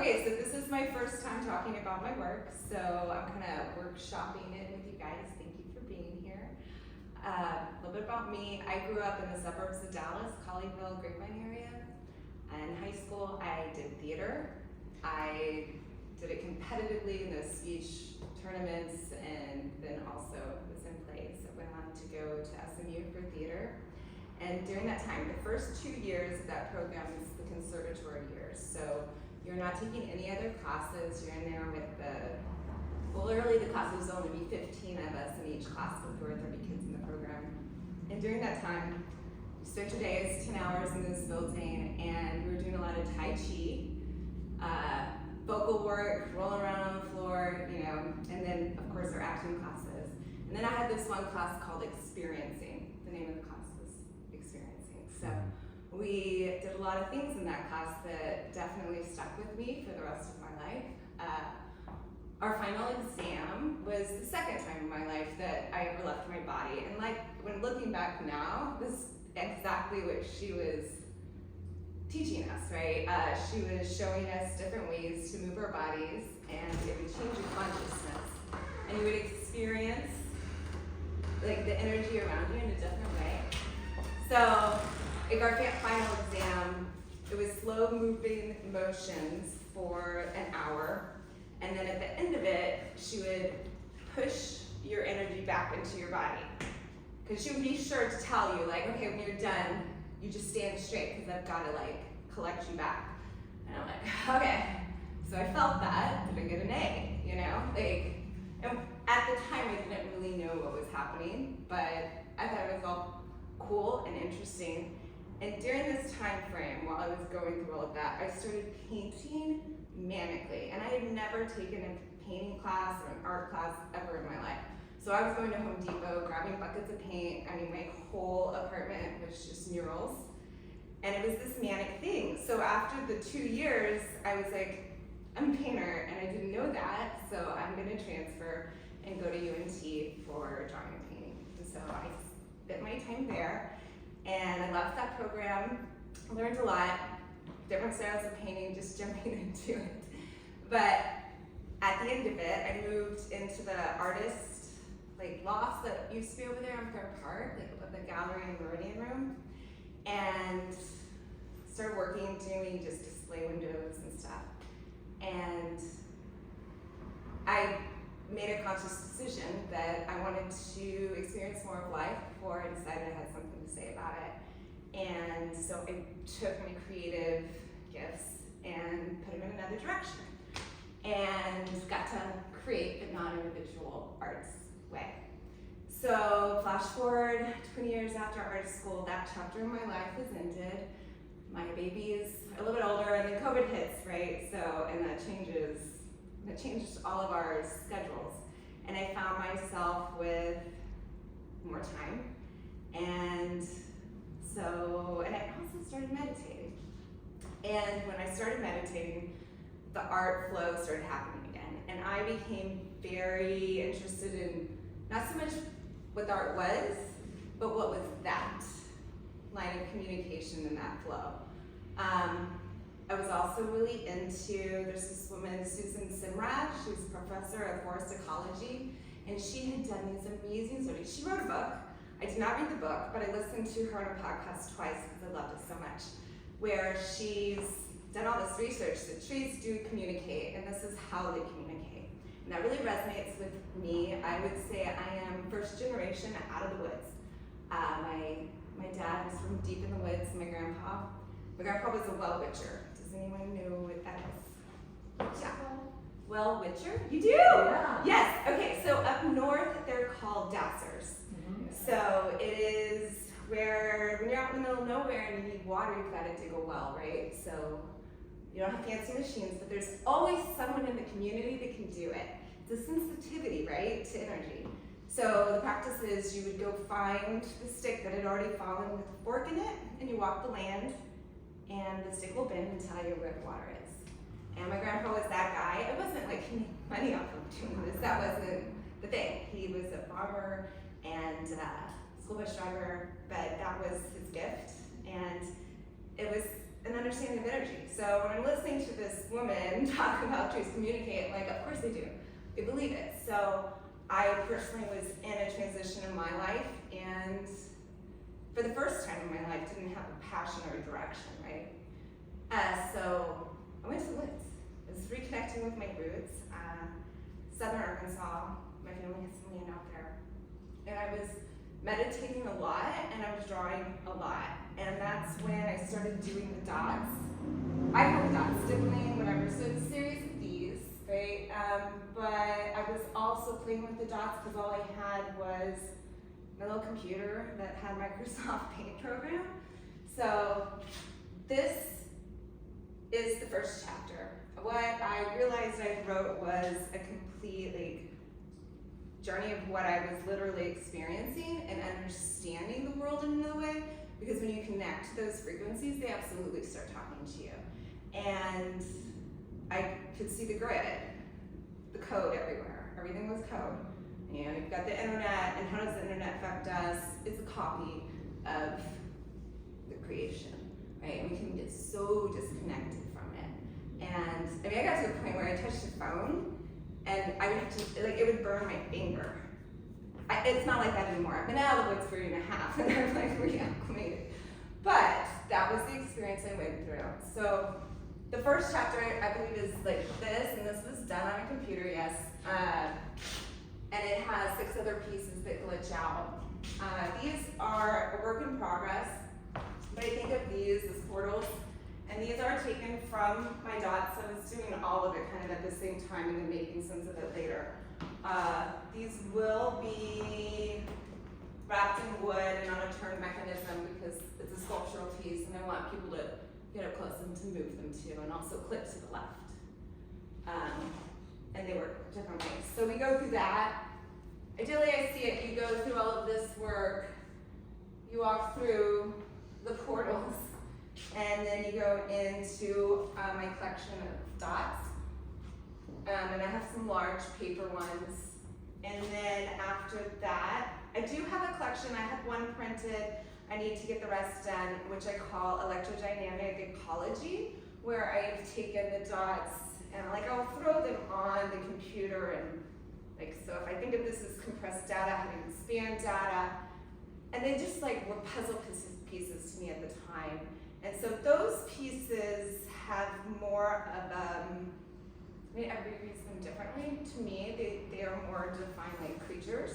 Okay, so this is my first time talking about my work, so I'm kind of workshopping it with you guys. Thank you for being here. A little bit about me. I grew up in the suburbs of Dallas, Colleyville, Grapevine area. In high school, I did theater. I did it competitively in those speech tournaments, and then also was in plays. I went on to go to SMU for theater. And during that time, the first 2 years of that program is the conservatory years. So you're not taking any other classes. You're in there with literally the class was only be 15 of us in each class, but there were 30 kids in the program. And during that time, you spent your days 10 hours in this building, and we were doing a lot of Tai Chi, vocal work, rolling around on the floor, and then of course our acting classes. And then I had this one class called Experiencing. The name of the class was Experiencing. So we did a lot of things in that class that definitely stuck with me for the rest of my life. Our final exam was the second time in my life that I ever left my body. And when looking back now, this is exactly what she was teaching us, right? She was showing us different ways to move our bodies, and it would change your consciousness. And you would experience the energy around you in a different way. So our final exam, it was slow moving motions for an hour. And then at the end of it, she would push your energy back into your body. Because she would be sure to tell you, okay, when you're done, you just stand straight, because I've got to collect you back. And I'm like, okay. So I felt that, did I get an A, and at the time I didn't really know what was happening, but I thought it was all cool and interesting. And during this time frame, while I was going through all of that, I started painting manically. And I had never taken a painting class or an art class ever in my life. So I was going to Home Depot, grabbing buckets of paint. My whole apartment was just murals. And it was this manic thing. So after the 2 years, I was like, I'm a painter, and I didn't know that, so I'm gonna transfer and go to UNT for drawing and painting. And so I spent my time there, and I loved that program. I learned a lot, different styles of painting, just jumping into it. But at the end of it, I moved into the artist loft that used to be over there on Fair Park, the gallery and Meridian room, and started working, doing just display windows and stuff. And I made a conscious decision that I wanted to experience more of life before I decided I had something to say about it. And so I took my creative gifts and put them in another direction, and got to create, but not in a visual arts way. So flash forward 20 years after art school, that chapter of my life has ended. My baby is a little bit older, and then COVID hits, right? So, and that changed all of our schedules. And I found myself with more time. And I also started meditating. And when I started meditating, the art flow started happening again. And I became very interested in not so much what the art was, but what was that line of communication and that flow. I was also really into, there's this woman, Susan Simrad, she was a professor of forest ecology, and she had done these amazing studies. She wrote a book. I did not read the book, but I listened to her on a podcast twice because I loved it so much, where she's done all this research that trees do communicate, and this is how they communicate. And that really resonates with me. I would say I am first generation out of the woods. My dad was from deep in the woods. My grandpa was a well witcher. Does anyone know what that is? Yeah. Well witcher? You do? Yeah. Yes. Okay. So up north, they're called dowsers. So it is where when you're out in the middle of nowhere and you need water, you've got to dig a well, right? So you don't have fancy machines, but there's always someone in the community that can do it. It's a sensitivity, right, to energy. So the practice is you would go find the stick that had already fallen with a fork in it, and you walk the land, and the stick will bend and tell you where the water is. And my grandpa was that guy. It wasn't like he made money off of doing this. That wasn't the thing. He was a farmer and school bus driver, but that was his gift. And it was an understanding of energy. So when I'm listening to this woman talk about trees communicate, like, of course they do. They believe it. So I personally was in a transition in my life, and for the first time in my life, didn't have a passion or a direction, right? So I went to the woods. I was reconnecting with my roots. Southern Arkansas, my family has some land out there. And I was meditating a lot, and I was drawing a lot. And that's when I started doing the dots. I call the dots stippling, whatever. So it's a series of these, right? But I was also playing with the dots because all I had was my little computer that had Microsoft Paint program. So this is the first chapter. What I realized I wrote was a complete journey of what I was literally experiencing and understanding the world in another way. Because when you connect to those frequencies, they absolutely start talking to you. And I could see the grid, the code everywhere. Everything was code. You know, you've got the internet, and how does the internet affect us? It's a copy of the creation, right? And we can get so disconnected from it. And I mean, I got to the point where I touched the phone, and I would have to, like, it would burn my finger. It's not like that anymore. I've been out of the woods for a year and a half, and I'm like reacclimated. But that was the experience I went through. So the first chapter, I believe, is like this, and this was done on a computer, yes. And it has 6 other pieces that glitch out. These are a work in progress, but I think of these as portals. And these are taken from my dots. I was doing all of it kind of at the same time and then making sense of it later. These will be wrapped in wood and on a turn mechanism because it's a sculptural piece, and I want people to get up close and to move them too, and also clip to the left. And they work different ways. So we go through that. Ideally, I see it. You go through all of this work. You walk through the portals, and then you go into my collection of dots. And I have some large paper ones. And then after that, I do have a collection. I have one printed. I need to get the rest done, which I call electrodynamic ecology, where I've taken the dots and I'll throw them on the computer, and so if I think of this as compressed data, how to expand data, and they just were puzzle pieces to me at the time. And so those pieces have more of everybody reads them differently. To me, they are more defined creatures.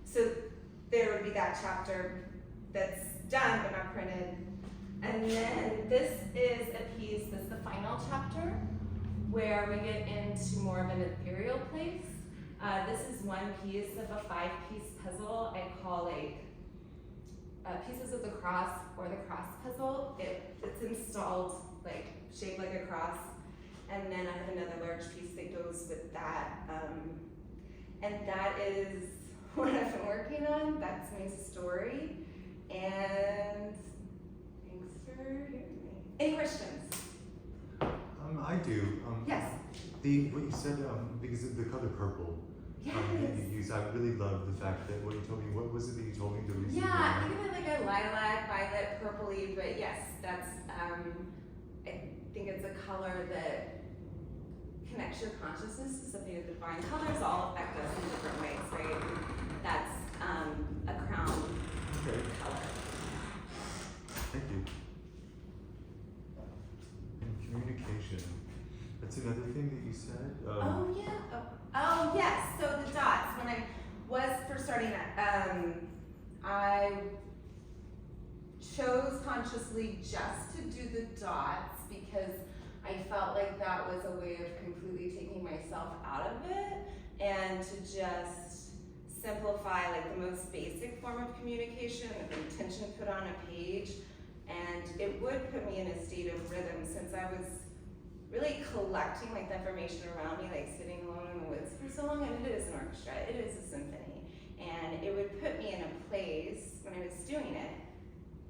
So there would be that chapter that's done but not printed. And then this is a piece that's the final chapter where we get into more of an ethereal place. This is one piece of a 5-piece puzzle I call Pieces of the Cross, or the Cross Puzzle. It's installed shaped like a cross. And then I have another large piece that goes with that. And that is what I've been working on. That's my story. And thanks for hearing me. Any questions? I do. Yes. What you said, because of the color purple. Yes. You used, I really love the fact that what you told me. What was it that you told me the reason? Yeah, think of it like a lilac, violet, purpley, but yes, that's, I think it's a color that connects your consciousness to something divine. Colors all affect us in different ways, right? That's a crown color. Thank you. And communication. That's another thing that you said. Oh yeah. Oh yes. So the dots. When I was first starting, I chose consciously just to do the dots because I felt like that was a way of completely taking myself out of it and to just simplify the most basic form of communication, an intention put on a page, and it would put me in a state of rhythm since I was really collecting the information around me, sitting alone in the woods for so long. And it is an orchestra, it is a symphony, and it would put me in a place when I was doing it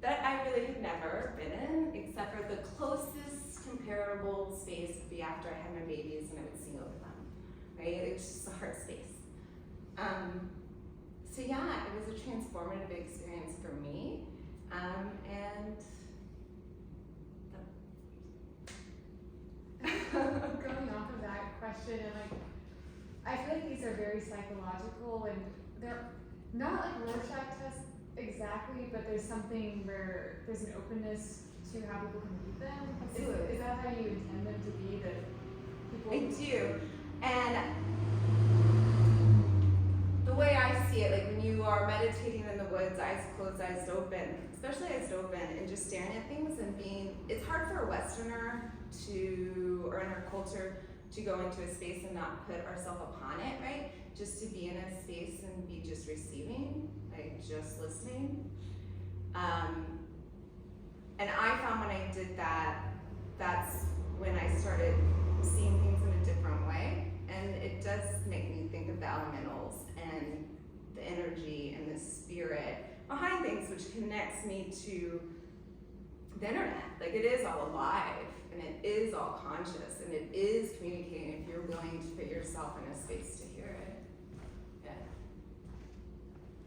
that I really had never been in, except for the closest comparable space would be after I had my babies and I would sing over them, right? It's just a heart space. So yeah, it was a transformative experience for me, and question, and like, I feel like these are very psychological, and they're not like Rorschach tests exactly, but there's something where there's an openness to how people can read them. Is that how you intend them to be? That people. I do, and the way I see it, like when you are meditating in the woods, eyes closed, eyes open, especially eyes open, and just staring at things and being, it's hard for a Westerner to, or in our culture, to go into a space and not put ourselves upon it, right? Just to be in a space and be just receiving, like just listening. And I found when I did that, that's when I started seeing things in a different way. And it does make me think of the elementals and the energy and the spirit behind things, which connects me to the internet. Like it is all alive and it is all conscious and it is communicating if you're willing to put yourself in a space to hear it. Yeah.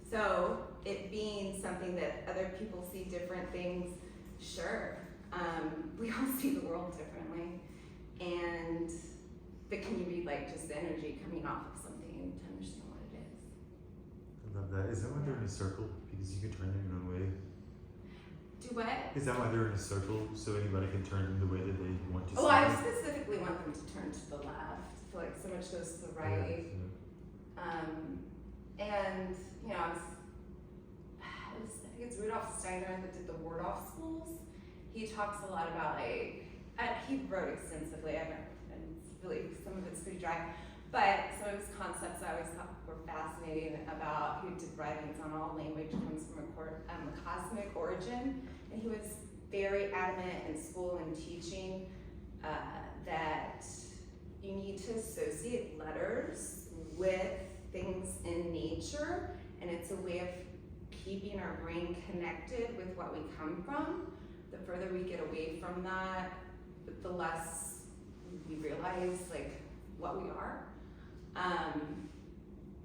So it being something that other people see different things, sure. We all see the world differently. But can you read like just the energy coming off of something to understand what it is? I love that. Is that why they're in a circle? Because you can turn them your own way. Do what? Is that why they're in a circle? So anybody can turn them the way that they want to see Oh, I them? specifically want them to turn to the left. I feel like so much goes to the right. And you know, I think it's Rudolf Steiner that did the Waldorf schools. He talks a lot about like, he wrote extensively. And it's really, some of it's pretty dry, but some of his concepts I always thought were fascinating about. He did writings on all language comes from a cosmic origin, and he was very adamant in school and teaching that you need to associate letters with things in nature, and it's a way of keeping our brain connected with what we come from. The further we get away from that, the less we realize like what we are.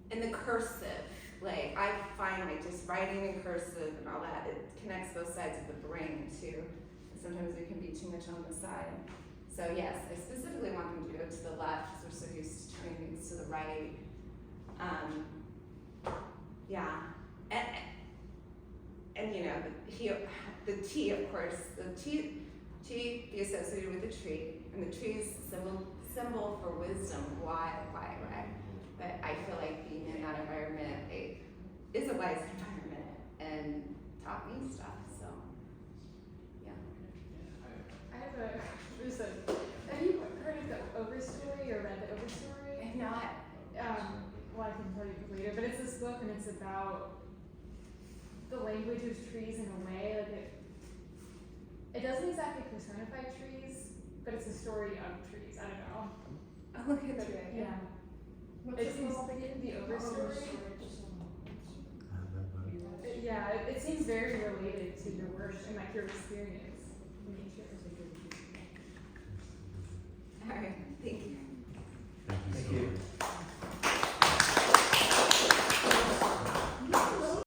And the cursive, like I find like just writing in cursive and all that, it connects both sides of the brain too. And sometimes it can be too much on the side. So yes, I specifically want them to go to the left because we're so used to turning things to the right. Yeah, and you know, the T, of course, the T be associated with the tree, and the tree is symbol for wisdom. Why? But I feel like being in that environment is a wise environment and taught me stuff. So, yeah. I have have you heard of the Overstory or read the Overstory? If not, well, I can tell you later, but it's this book and it's about the language of trees in a way, like it doesn't exactly personify trees, but it's a story of trees. I don't know. I'll look into it. Yeah. It seems the Overstory. Yeah, it seems very related to your work and like your experience in nature. All right.